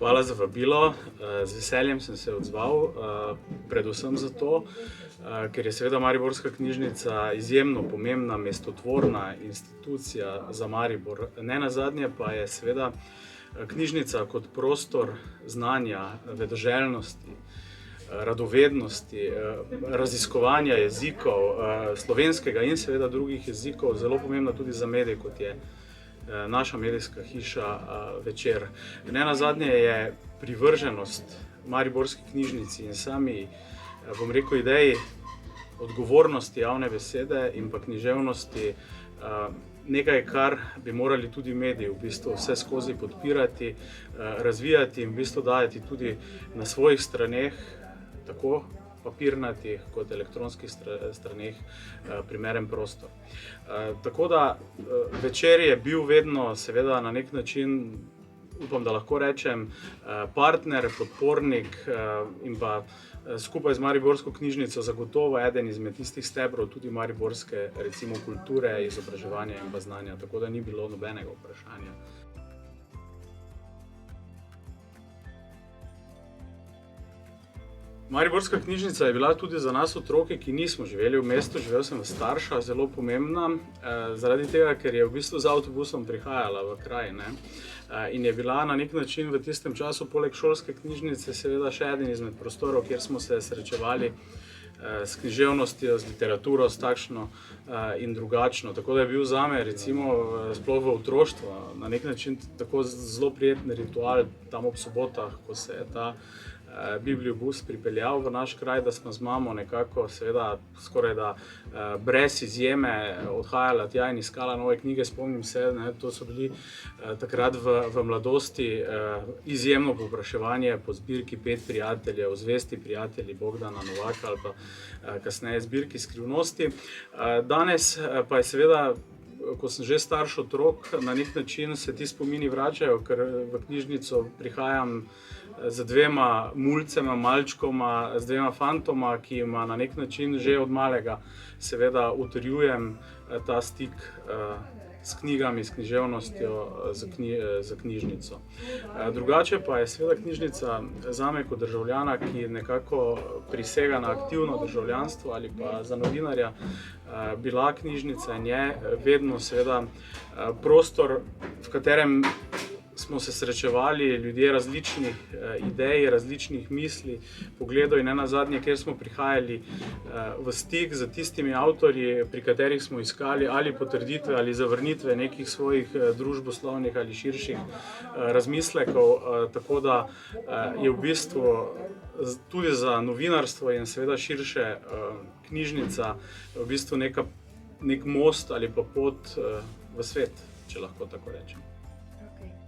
Hvala za vabilo. Z veseljem sem se odzval, predvsem zato, ker je seveda Mariborska knjižnica izjemno pomembna, mestotvorna institucija za Maribor. Nenazadnje pa je seveda knjižnica kot prostor znanja, vedoželjnosti, radovednosti, raziskovanja jezikov, slovenskega in seveda drugih jezikov, zelo pomembna tudi za medije, kot je naša medijska hiša Večer. Nenazadnje je privrženost Mariborski knjižnici in sami, bom rekel, ideji odgovornosti javne besede in pa književnosti nekaj, kar bi morali tudi mediji v bistvu vse skozi podpirati, razvijati in v bistvu dajati tudi na svojih straneh, tako papirnatih kot elektronskih straneh, primeren prostor. Tako da Večer je bil vedno seveda na nek način, upam, da lahko rečem, partner, podpornik in pa skupaj z Mariborsko knjižnico zagotovo eden izmed tistih stebrov tudi mariborske, recimo, kulture, izobraževanja in pa znanja, tako da ni bilo nobenega vprašanja. Mariborska knjižnica je bila tudi za nas otroke, ki nismo živeli v mestu, živel sem v Starša, zelo pomembna, zaradi tega, ker je v bistvu z avtobusom prihajala v kraj, ne. In je bila na nek način v tistem času poleg šolske knjižnice seveda še eden izmed prostorov, kjer smo se srečevali s književnostjo, z literaturo, s takšno in drugačno. Tako da je bil zame, recimo, sploh v otroštvu, na nek način tako zelo prijeten ritual tam ob sobotah, ko se je ta bibliobus pripeljal v naš kraj, da smo z mamo nekako, seveda, skorajda brez izjeme odhajala tja in iskala nove knjige. Spomnim se, ne, to so bili takrat v mladosti izjemno povpraševanje po zbirki Pet prijateljev, Zvesti prijatelji Bogdana Novaka ali pa kasneje zbirki Skrivnosti. Danes pa je seveda, ko sem že starš otrok, na nek način se ti spomini vračajo, ker v knjižnico prihajam z dvema mulcema, malčkoma, z dvema fantoma, ki ima na nek način že od malega seveda utrjujem ta stik s knjigami, s književnostjo, z knjižnico. Drugače pa je seveda knjižnica zame kot državljana, ki nekako prisega na aktivno državljanstvo ali pa za novinarja, bila knjižnica in je vedno seveda prostor, v katerem smo se srečevali ljudje različnih idej, različnih misli, pogledov in nenazadnje, kjer smo prihajali v stik z tistimi avtorji, pri katerih smo iskali ali potrditve ali zavrnitve nekih svojih družboslovnih ali širših razmislekov. Tako da je v bistvu tudi za novinarstvo in seveda širše knjižnica v bistvu nek most ali pa pot v svet, če lahko tako rečem. Okay.